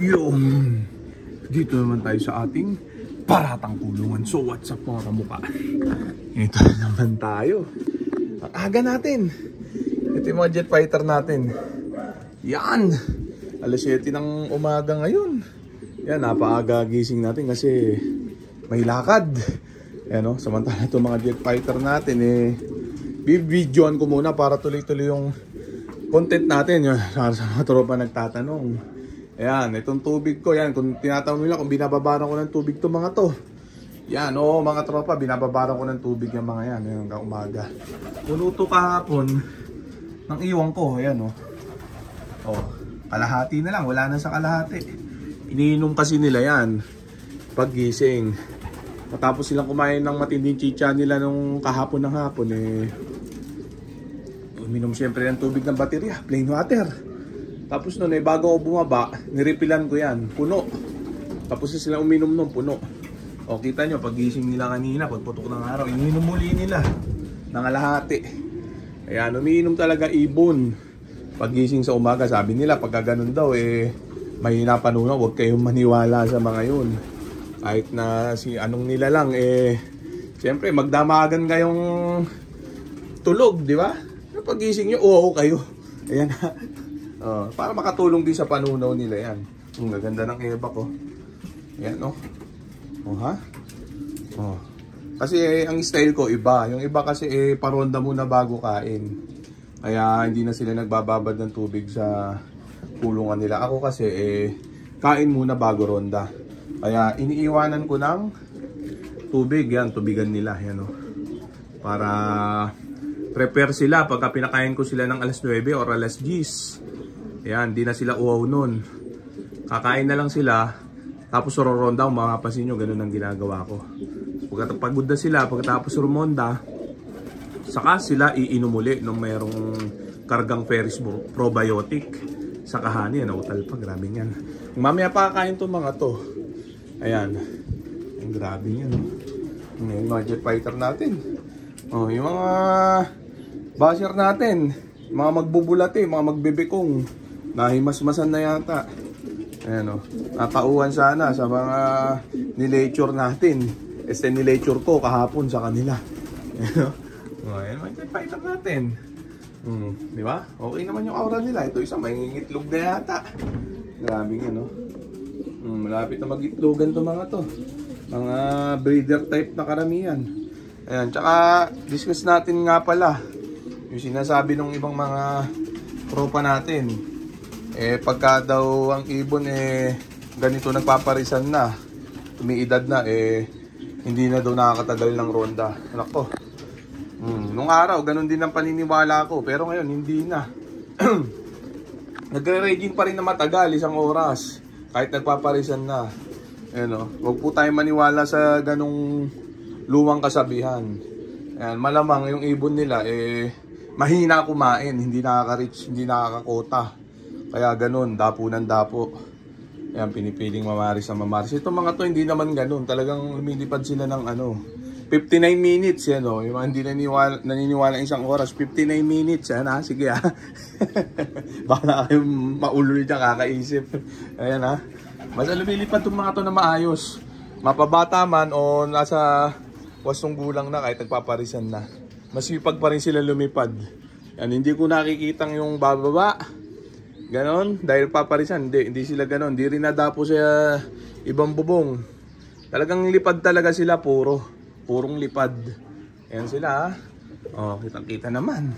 Yung dito naman tayo sa ating paratang kulungan. So what's up mga kamukha? Ito naman tayo. Ang aga natin. Ito yung mga jet fighter natin. Yan. Alas 7 ng umaga ngayon. Yan, napaaga gising natin kasi may lakad. Yan o, samantala itong mga jet fighter natin bibidyoan ko muna para tuloy-tuloy yung content natin. Yan, sa mga tropa nagtatanong. Ayan, itong tubig ko, yan, kung tinatanong nila kung binababaran ko ng tubig to mga to. Yan, oo, mga tropa, binababaran ko ng tubig yung mga yan, hanggang umaga. Puno to kahapon ng iwan ko, ayan o. Oh, kalahati na lang, wala na sa kalahati. Iniinom kasi nila yan, paggising. Matapos silang kumain ng matinding chicha nila nung kahapon ng hapon, uminom siyempre ng tubig ng baterya, plain water. Tapos nun bago ako bumaba, nirepilan ko yan, puno. Tapos sila uminom nun, puno. O kita nyo, paggising nila kanina, pagputok ng araw, ininom muli nila ng alahati. Ayan, umiinom talaga ibon. Paggising sa umaga, sabi nila, pagka ganun daw, mahina pa nun, huwag kayong maniwala sa mga yun. Kahit na si anong nila lang, siyempre, magdamagan kayong tulog, di ba? Paggising nyo, oo kayo. Ayan na. Para makatulong din sa panunaw nila yan. Ang gaganda ng eba ko. Yan o. Ha? Kasi ang style ko iba. Yung iba kasi paronda muna bago kain. Kaya hindi na sila nagbababad ng tubig sa kulungan nila. Ako kasi kain muna bago ronda. Kaya iniiwanan ko ng tubig. Yan, tubigan nila. Yan o. Para prepare sila pagka pinakain ko sila ng alas 9 or alas 10. Ayan, di na sila uwaw nun. Kakain na lang sila. Tapos roronda, mapapansin nyo, ganun ang ginagawa ko. Pagod na sila, pagkatapos rumonda, saka sila iinom uli nung mayroong kargang Ferris probiotic sa kahani. Yan, utal pa, grabe yan. Mamaya pa kakain to mga to. Ayan. Ang grabe yan. Yung mga jet fighter natin. Yung mga basher natin. Mga magbubulati, mga magbibikong. Nahimasmasan na yata. Ayan o. Natauhan sana sa mga nilecture natin. Nilecture ko kahapon sa kanila. Ayan o. Ayan mga jet fighter natin. Di ba? Okay naman yung aura nila. Ito isang mangingitlog na yata. Grabe nga no. Malapit na mag-itlogan to mga to. Mga breeder type na karamihan. Ayan. Tsaka discuss natin nga pala yung sinasabi ng ibang mga tropa natin. Pagka daw ang ibon ganito nagpaparisan na, umiidad na, hindi na daw nakakatagal ng ronda. Nako. Nung araw, ganun din ang paniniwala ko. Pero ngayon, hindi na. Nagre-raging pa rin na matagal, isang oras. Kahit nagpaparisan na. Huwag po tayo maniwala sa ganung lumang kasabihan. Ayan, malamang yung ibon nila, mahina kumain, hindi nakaka-reach, hindi nakakakota. Kaya ganun, dapo ng dapo. Ayan, pinipiling mamaris na mamaris. Itong mga to, hindi naman ganun. Talagang lumilipad sila ng 59 minutes. Yan o. Yung mga hindi naniniwala isang oras. 59 minutes. Yan ha. Sige ha. Baka kayong maulol dyan kakaisip. Ayan ha. Basta lumilipad itong mga to na maayos. Mapabata man o nasa wastong gulang na kahit nagpaparisan na. Masipag pa rin sila lumipad. Yan, hindi ko nakikitang yung bababa. Ganon, dahil paparisan, hindi sila ganon. Hindi rin nadapo sa ibang bubong. Talagang lipad talaga sila, purong lipad. Ayan sila ha. Kitang-kita naman.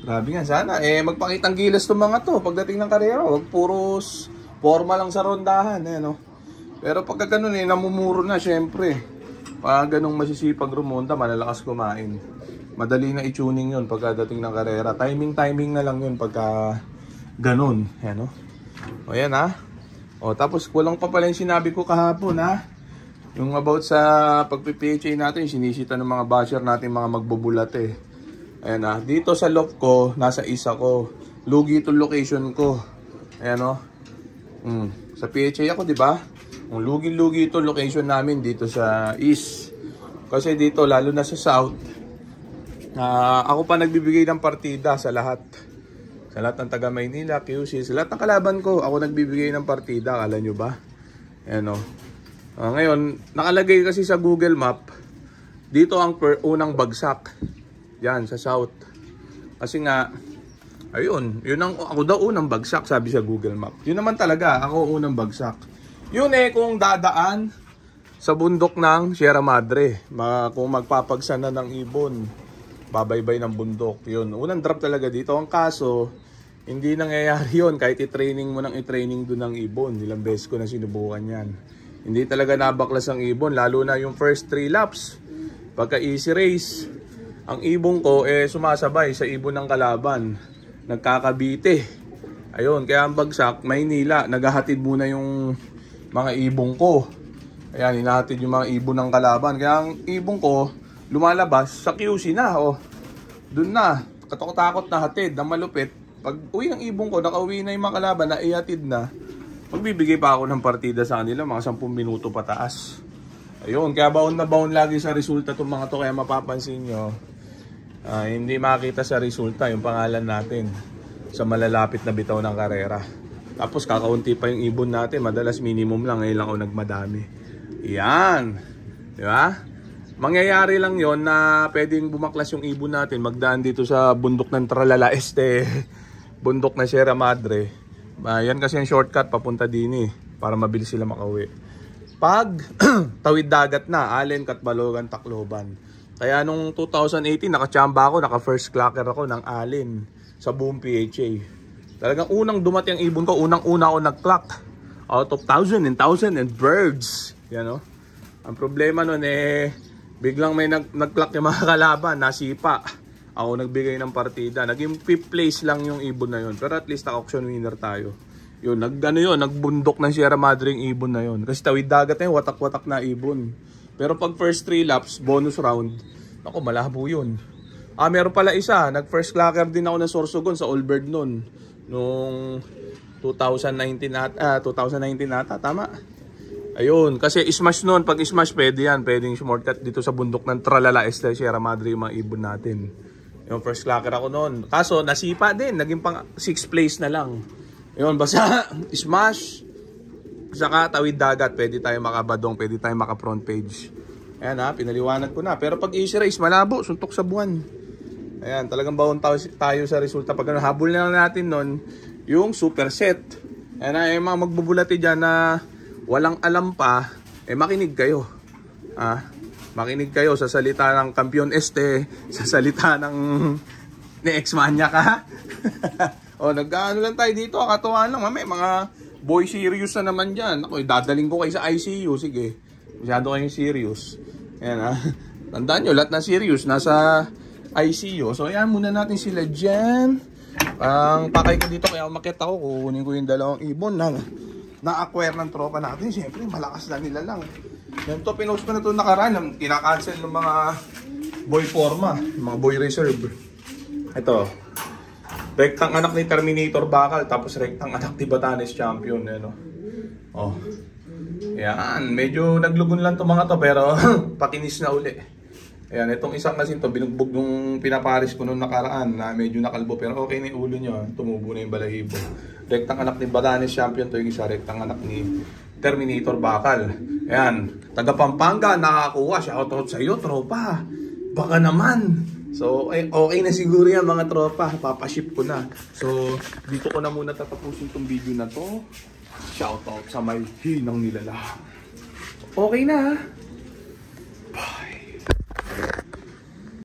Grabe nga, sana magpakitang gilas itong mga to pagdating ng karera. Huwag puros forma lang sa rondahan. Pero pagka ganon namumuro na syempre. Pag ganong masisipag rumonda, malalakas kumain. Madali na i-tuning yun pagkadating ng karera. Timing na lang yun pagka ganon. Ayan o. Ayan ha. Tapos kulang pa pala yung sinabi ko kahapon ha. Yung about sa pagpi-PHA natin, sinisita ng mga basher natin, mga magbubulat Ayan ha. Dito sa loft ko, nasa isa ko. Lugi itong location ko. Ayan o. Sa PHA ako, di ba? Lugi-lugi itong location namin dito sa east. Kasi dito, lalo na sa south, ako pa nagbibigay ng partida sa lahat. Sa lahat ng taga Maynila, QC, sa lahat ng kalaban ko, ako nagbibigay ng partida, akala nyo ba? Ayan o. Ngayon, nakalagay kasi sa Google Map, dito ang unang bagsak. Yan, sa South. Kasi nga, ayun, yun ang, ako daw unang bagsak, sabi sa Google Map. Yun naman talaga, ako unang bagsak. Yun kung dadaan sa bundok ng Sierra Madre, kung magpapagsan na ng ibon, babaybay ng bundok, yun. Unang drop talaga dito. Ang kaso, hindi nangyayari yun kahit i-training mo ng i-training doon ng ibon. Ilang beses ko na sinubukan yan. Hindi talaga nabaklas ang ibon, lalo na yung first 3 laps. Pagka easy race, ang ibon ko sumasabay sa ibon ng kalaban. Nagkakabite. Ayun, kaya ang bagsak, Maynila, naghahatid muna yung mga ibon ko. Ayan, hinahatid yung mga ibon ng kalaban. Kaya ang ibon ko, lumalabas sa QC na. Doon na, katakot-takot na hatid, na malupit. Pag uwi ng ibon ko, nakauwi na yung mga kalaban na ihatid na, magbibigay pa ako ng partida sa kanila, mga 10 minuto pataas. Ayun, kaya baon na baon lagi sa resulta itong mga to. Kaya mapapansin nyo, hindi makita sa resulta yung pangalan natin sa malalapit na bitaw ng karera. Tapos kakaunti pa yung ibon natin, madalas minimum lang, ngayon lang ako nagmadami. Yan, di ba? Mangyayari lang yon na pwedeng bumaklas yung ibon natin, magdaan dito sa bundok ng Tralala Este, bundok na Sierra Madre. Yan kasi yung shortcut papunta din para mabilis sila makauwi. Pag tawid dagat na, Allen, Katbalogan, Tacloban. Kaya nung 2018 nakachamba ako, naka first clocker ako ng Allen sa buong PHA. Talagang unang dumating ang ibon ko, unang-una ako nag-clock out of 1,000 and birds. Yan o. Ang problema nun biglang may nag-clock yung mga kalaban, nasipa. Ako nagbigay ng partida. Naging 5th place lang yung ibon na yun. Pero at least auction winner tayo. Yun, nagbundok ng Sierra Madre yung ibon na yun. Kasi tawid dagat na yun, watak-watak na ibon. Pero pag first 3 laps, bonus round, ako malabo yun. Meron pala isa, nag-first clocker din ako ng Sorsogon sa Allbird nun. Nung 2019 ata, tama? Ayun, kasi smash nun, pag smash pwede yan. Pwedeng shortcut dito sa bundok ng Tralala Este, Sierra Madre yung mga ibon natin. Yung first clocker ako noon. Kaso nasipa din, naging pang 6th place na lang. Yun, basta smash. Saka tawid dagat, pwede tayo makabadong, pwede tayo maka front page. Ayan pinaliwanag ko na. Pero pag easy race, malabo, suntok sa buwan. Ayan, talagang baon tayo sa resulta. Pag habol na natin nun, yung super set. Ayan yung mga magbubulati dyan na walang alam pa, makinig kayo. Makinig kayo sa salita ng Kampiyon Este, sa salita ng ex-mania ka. Nag-ano lang tayo dito, katuwaan lang. May mga boy serious na naman dyan. Ako, dadaling ko kayo sa ICU, sige. Masyado kayong serious. Ayan Tandaan nyo, lahat na serious, nasa ICU. So, ayan, muna natin sila dyan. Pakay ko dito, kaya umakit ako, kukunin ko yung 2 ibon na-acquire ng tropa natin. Siyempre, malakas na nila lang. Yan to, pinost ko na ito nakaraan. Kinakancel ng mga boy forma, mga boy reserve. Ito, rektang anak ni Terminator Bakal, tapos rektang anak ni Batanes Champion. Yan, medyo naglugon lang to mga to, pero pakinis na uli. Ayan, itong isang kasi to, binugbog nung pinaparis ko nung nakaraan na medyo nakalbo, pero okay na yung ulo nyo, tumubo na yung balahibo. Rektang anak ni Batanes Champion to, yung isa rektang anak ni Terminator Bakal. Ayan, taga Pampanga, nakakuha. Shoutout sa iyo, tropa. Baka naman. So, okay na siguro yan mga tropa. Papaship ko na. So, dito ko na muna tatapusin itong video na to. Shoutout sa may hinang nilalang. Okay na